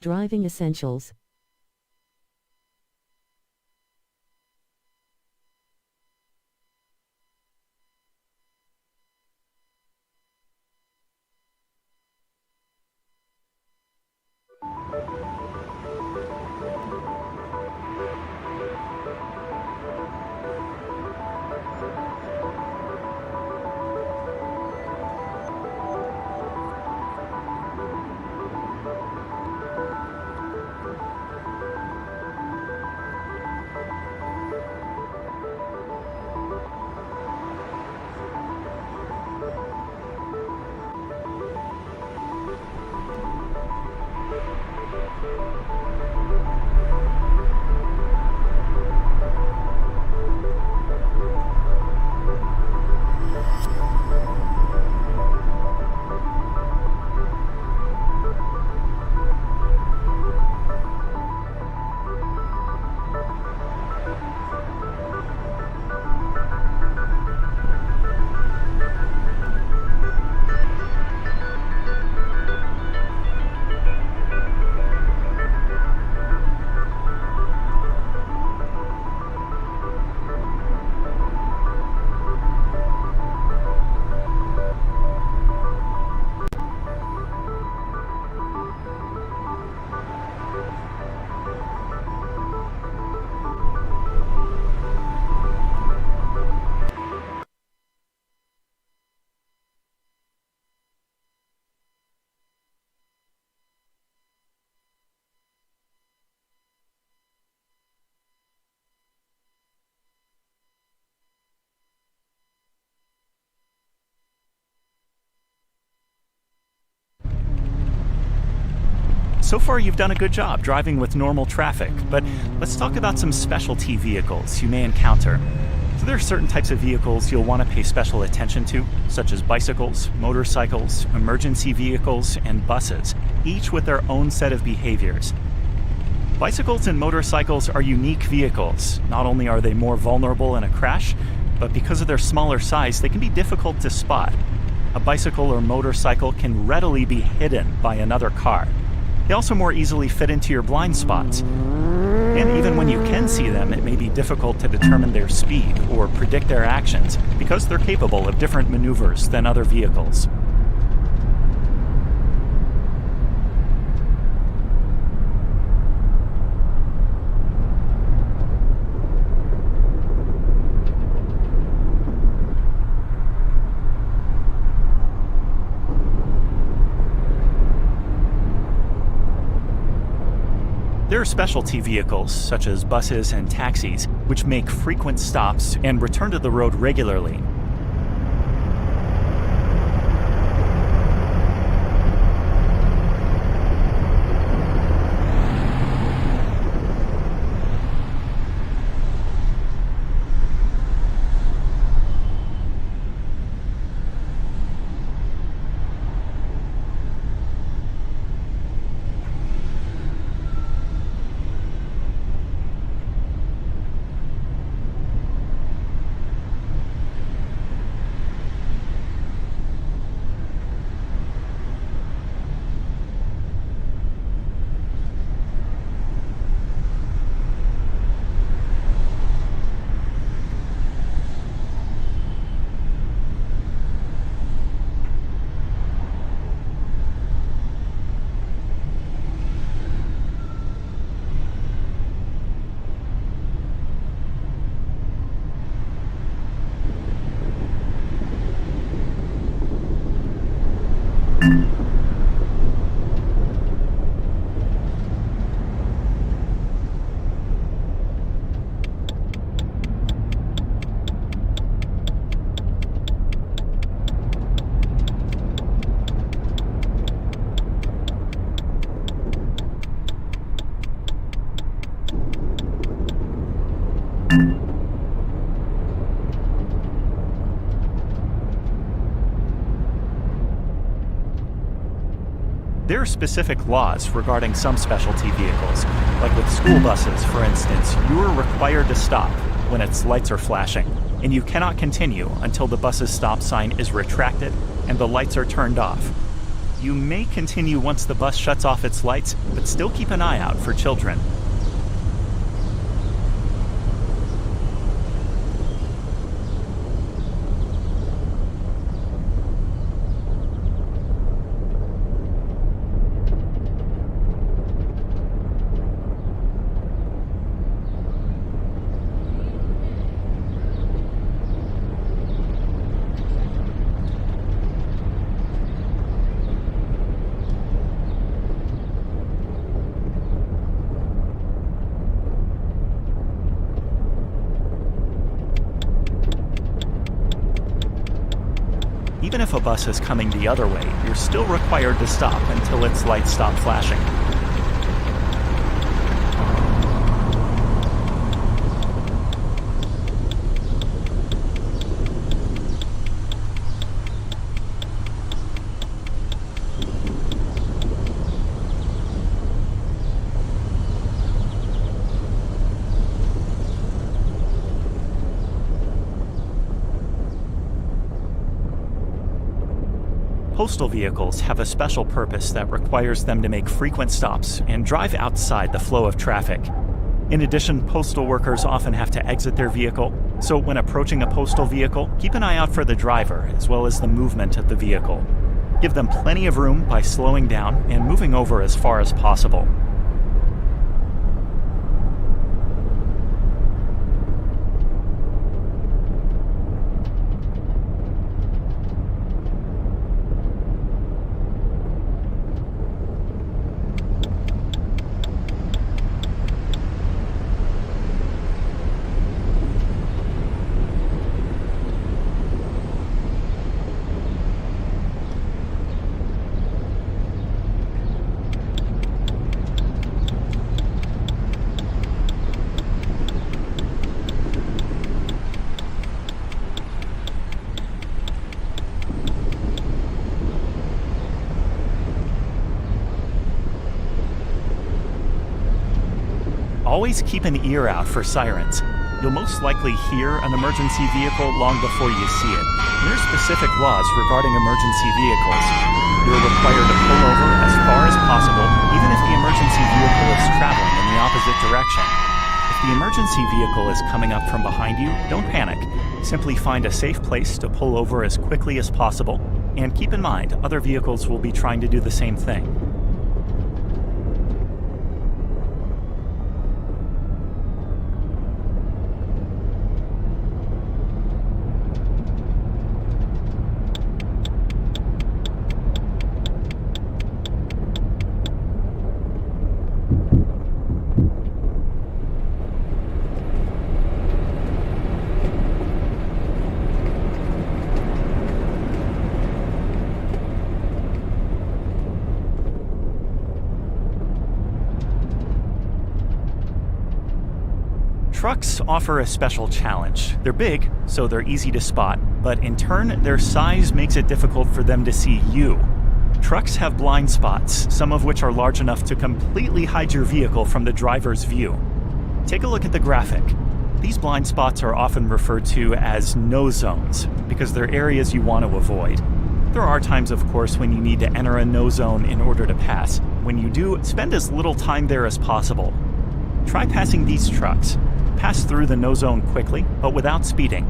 Driving essentials. So far, you've done a good job driving with normal traffic, but let's talk about some specialty vehicles you may encounter. So there are certain types of vehicles you'll want to pay special attention to, such as bicycles, motorcycles, emergency vehicles, and buses, each with their own set of behaviors. Bicycles and motorcycles are unique vehicles. Not only are they more vulnerable in a crash, but because of their smaller size, they can be difficult to spot. A bicycle or motorcycle can readily be hidden by another car. They also more easily fit into your blind spots. And even when you can see them, it may be difficult to determine their speed or predict their actions because they're capable of different maneuvers than other vehicles. There are specialty vehicles, such as buses and taxis, which make frequent stops and return to the road regularly. There are specific laws regarding some specialty vehicles, like with school buses, for instance. You are required to stop when its lights are flashing, and you cannot continue until the bus's stop sign is retracted and the lights are turned off. You may continue once the bus shuts off its lights, but still keep an eye out for children. Even if a bus is coming the other way, you're still required to stop until its lights stop flashing. Postal vehicles have a special purpose that requires them to make frequent stops and drive outside the flow of traffic. In addition, postal workers often have to exit their vehicle, so when approaching a postal vehicle, keep an eye out for the driver as well as the movement of the vehicle. Give them plenty of room by slowing down and moving over as far as possible. Always keep an ear out for sirens. You'll most likely hear an emergency vehicle long before you see it. There are specific laws regarding emergency vehicles. You're required to pull over as far as possible, even if the emergency vehicle is traveling in the opposite direction. If the emergency vehicle is coming up from behind you, don't panic. Simply find a safe place to pull over as quickly as possible, and keep in mind other vehicles will be trying to do the same thing. Trucks offer a special challenge. They're big, so they're easy to spot, but in turn, their size makes it difficult for them to see you. Trucks have blind spots, some of which are large enough to completely hide your vehicle from the driver's view. Take a look at the graphic. These blind spots are often referred to as no zones, because they're areas you want to avoid. There are times, of course, when you need to enter a no zone in order to pass. When you do, spend as little time there as possible. Try passing these trucks. Pass through the no zone quickly, but without speeding.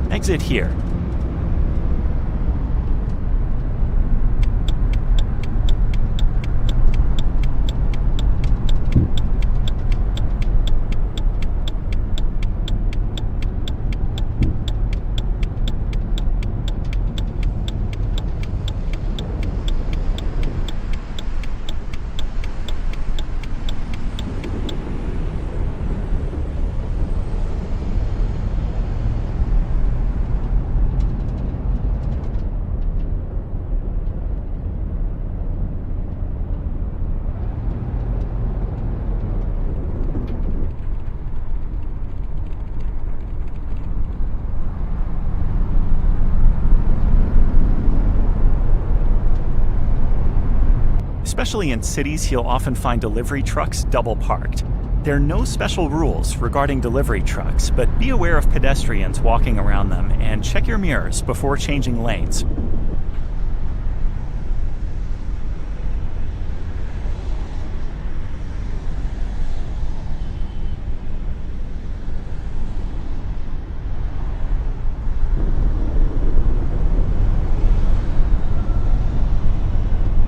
Exit here. Especially in cities, you'll often find delivery trucks double parked. There are no special rules regarding delivery trucks, but be aware of pedestrians walking around them and check your mirrors before changing lanes.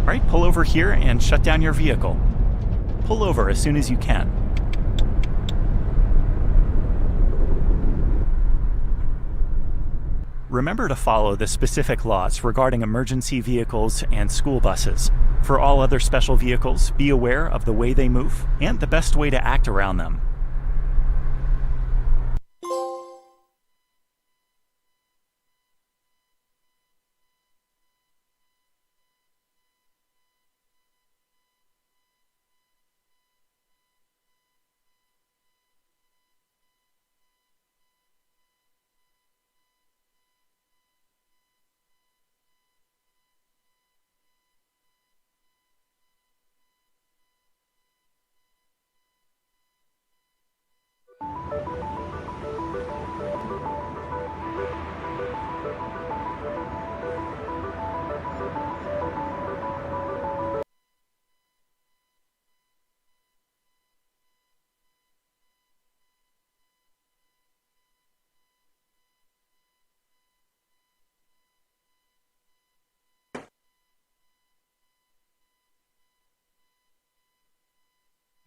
Alright, pull over here and shut down your vehicle. Pull over as soon as you can. Remember to follow the specific laws regarding emergency vehicles and school buses. For all other special vehicles, be aware of the way they move and the best way to act around them.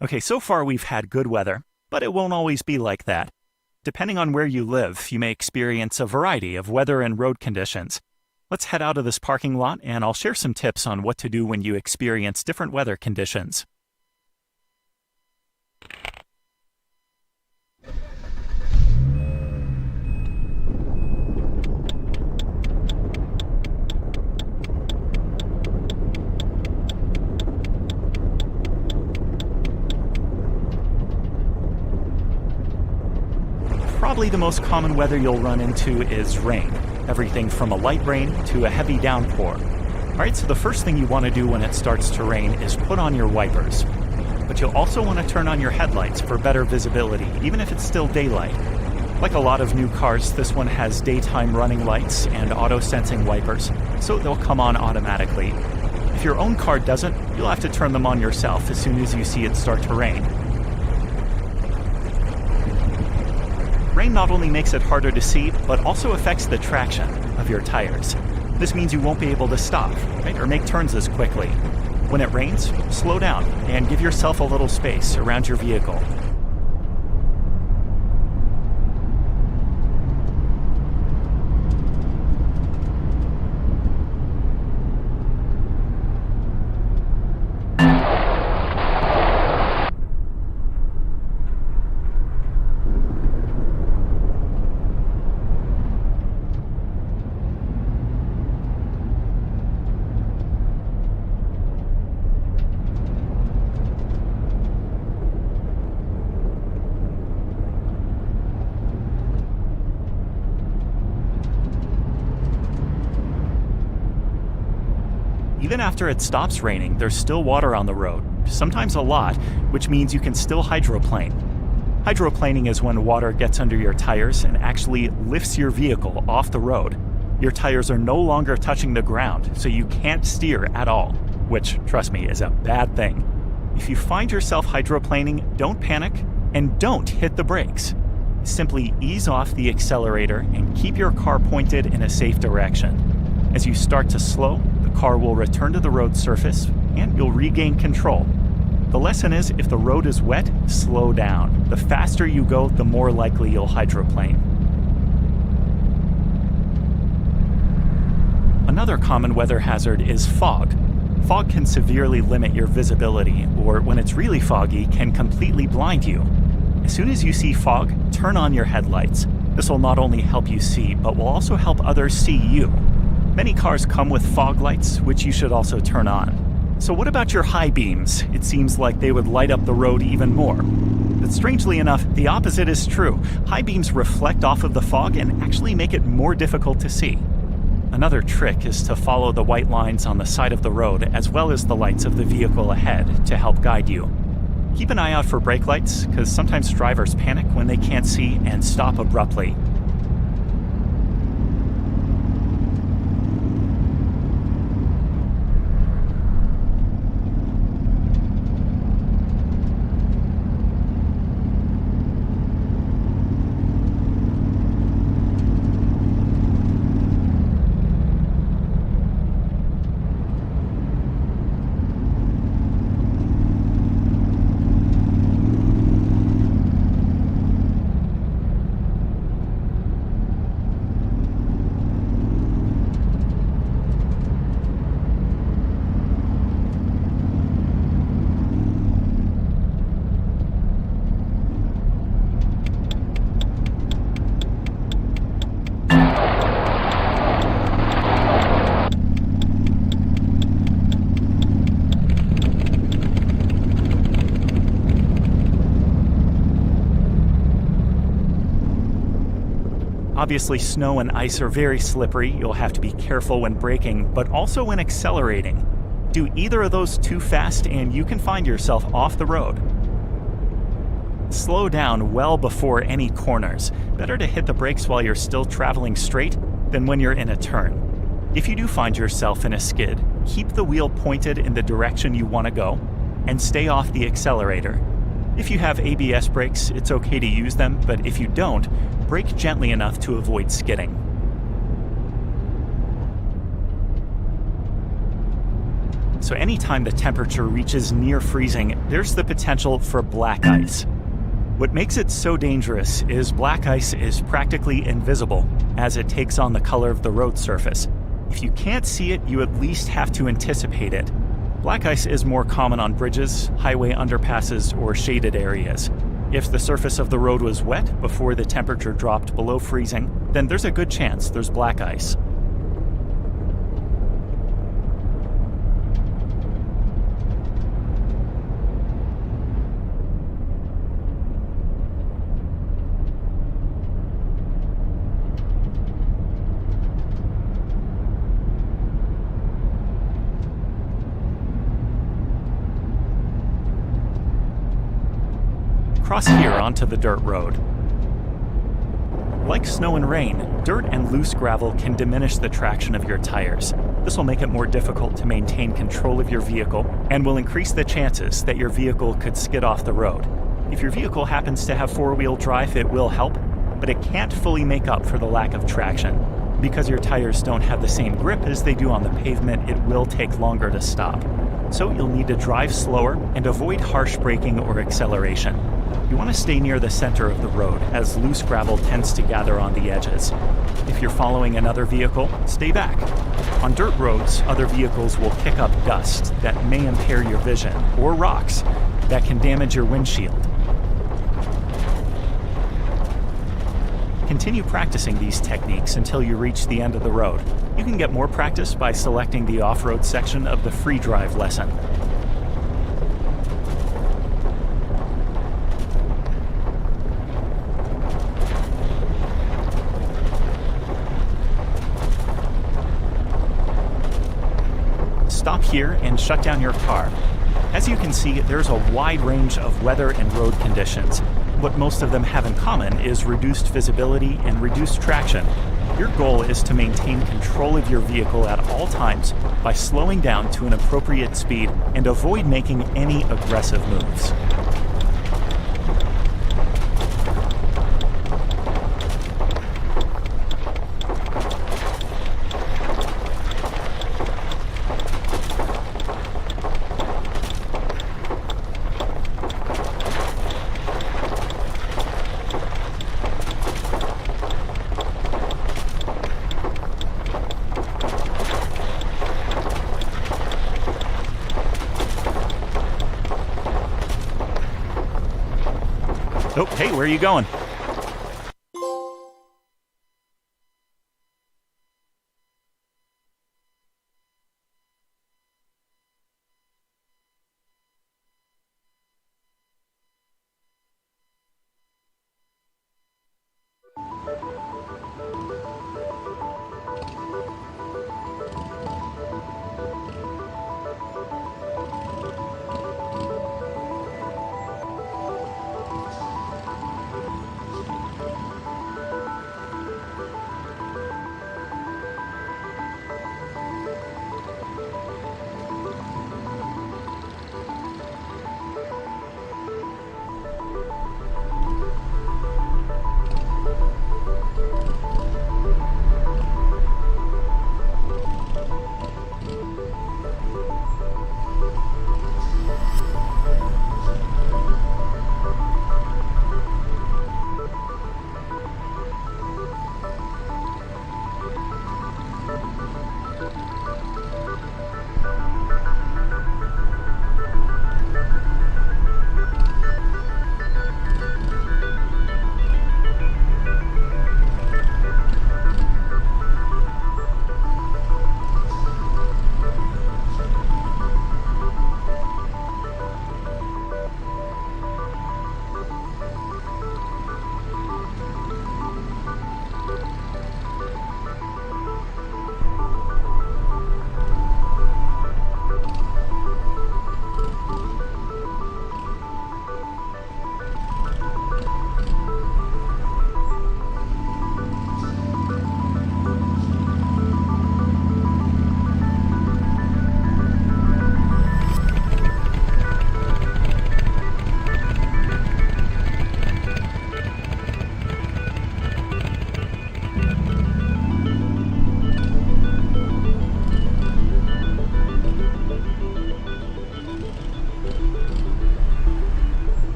Okay, so far we've had good weather, but it won't always be like that. Depending on where you live, you may experience a variety of weather and road conditions. Let's head out of this parking lot and I'll share some tips on what to do when you experience different weather conditions. Probably the most common weather you'll run into is rain. Everything from a light rain to a heavy downpour. Alright, so the first thing you want to do when it starts to rain is put on your wipers. But you'll also want to turn on your headlights for better visibility, even if it's still daylight. Like a lot of new cars, this one has daytime running lights and auto-sensing wipers, so they'll come on automatically. If your own car doesn't, you'll have to turn them on yourself as soon as you see it start to rain. Rain not only makes it harder to see, but also affects the traction of your tires. This means you won't be able to stop, right, or make turns as quickly. When it rains, slow down and give yourself a little space around your vehicle. Even after it stops raining, there's still water on the road, sometimes a lot, which means you can still hydroplane. Hydroplaning is when water gets under your tires and actually lifts your vehicle off the road. Your tires are no longer touching the ground, so you can't steer at all, which, trust me, is a bad thing. If you find yourself hydroplaning, don't panic and don't hit the brakes. Simply ease off the accelerator and keep your car pointed in a safe direction. As you start to slow, the car will return to the road surface and you'll regain control. The lesson is, if the road is wet, slow down. The faster you go, the more likely you'll hydroplane. Another common weather hazard is fog. Fog can severely limit your visibility, or when it's really foggy, can completely blind you. As soon as you see fog, turn on your headlights. This will not only help you see, but will also help others see you. Many cars come with fog lights, which you should also turn on. So what about your high beams? It seems like they would light up the road even more. But strangely enough, the opposite is true. High beams reflect off of the fog and actually make it more difficult to see. Another trick is to follow the white lines on the side of the road as well as the lights of the vehicle ahead to help guide you. Keep an eye out for brake lights, because sometimes drivers panic when they can't see and stop abruptly. Obviously, snow and ice are very slippery. You'll have to be careful when braking, but also when accelerating. Do either of those too fast and you can find yourself off the road. Slow down well before any corners. Better to hit the brakes while you're still traveling straight than when you're in a turn. If you do find yourself in a skid, keep the wheel pointed in the direction you want to go and stay off the accelerator. If you have ABS brakes, it's okay to use them, but if you don't, brake gently enough to avoid skidding. So anytime the temperature reaches near freezing, there's the potential for black ice. What makes it so dangerous is black ice is practically invisible, as it takes on the color of the road surface. If you can't see it, you at least have to anticipate it. Black ice is more common on bridges, highway underpasses, or shaded areas. If the surface of the road was wet before the temperature dropped below freezing, then there's a good chance there's black ice. Cross here onto the dirt road. Like snow and rain, dirt and loose gravel can diminish the traction of your tires. This will make it more difficult to maintain control of your vehicle and will increase the chances that your vehicle could skid off the road. If your vehicle happens to have four-wheel drive, it will help, but it can't fully make up for the lack of traction. Because your tires don't have the same grip as they do on the pavement, it will take longer to stop. So you'll need to drive slower and avoid harsh braking or acceleration. You want to stay near the center of the road, as loose gravel tends to gather on the edges. If you're following another vehicle, stay back. On dirt roads, other vehicles will kick up dust that may impair your vision, or rocks that can damage your windshield. Continue practicing these techniques until you reach the end of the road. You can get more practice by selecting the off-road section of the free drive lesson. Stop here and shut down your car. As you can see, there's a wide range of weather and road conditions. What most of them have in common is reduced visibility and reduced traction. Your goal is to maintain control of your vehicle at all times by slowing down to an appropriate speed and avoid making any aggressive moves. Oh, hey, where are you going?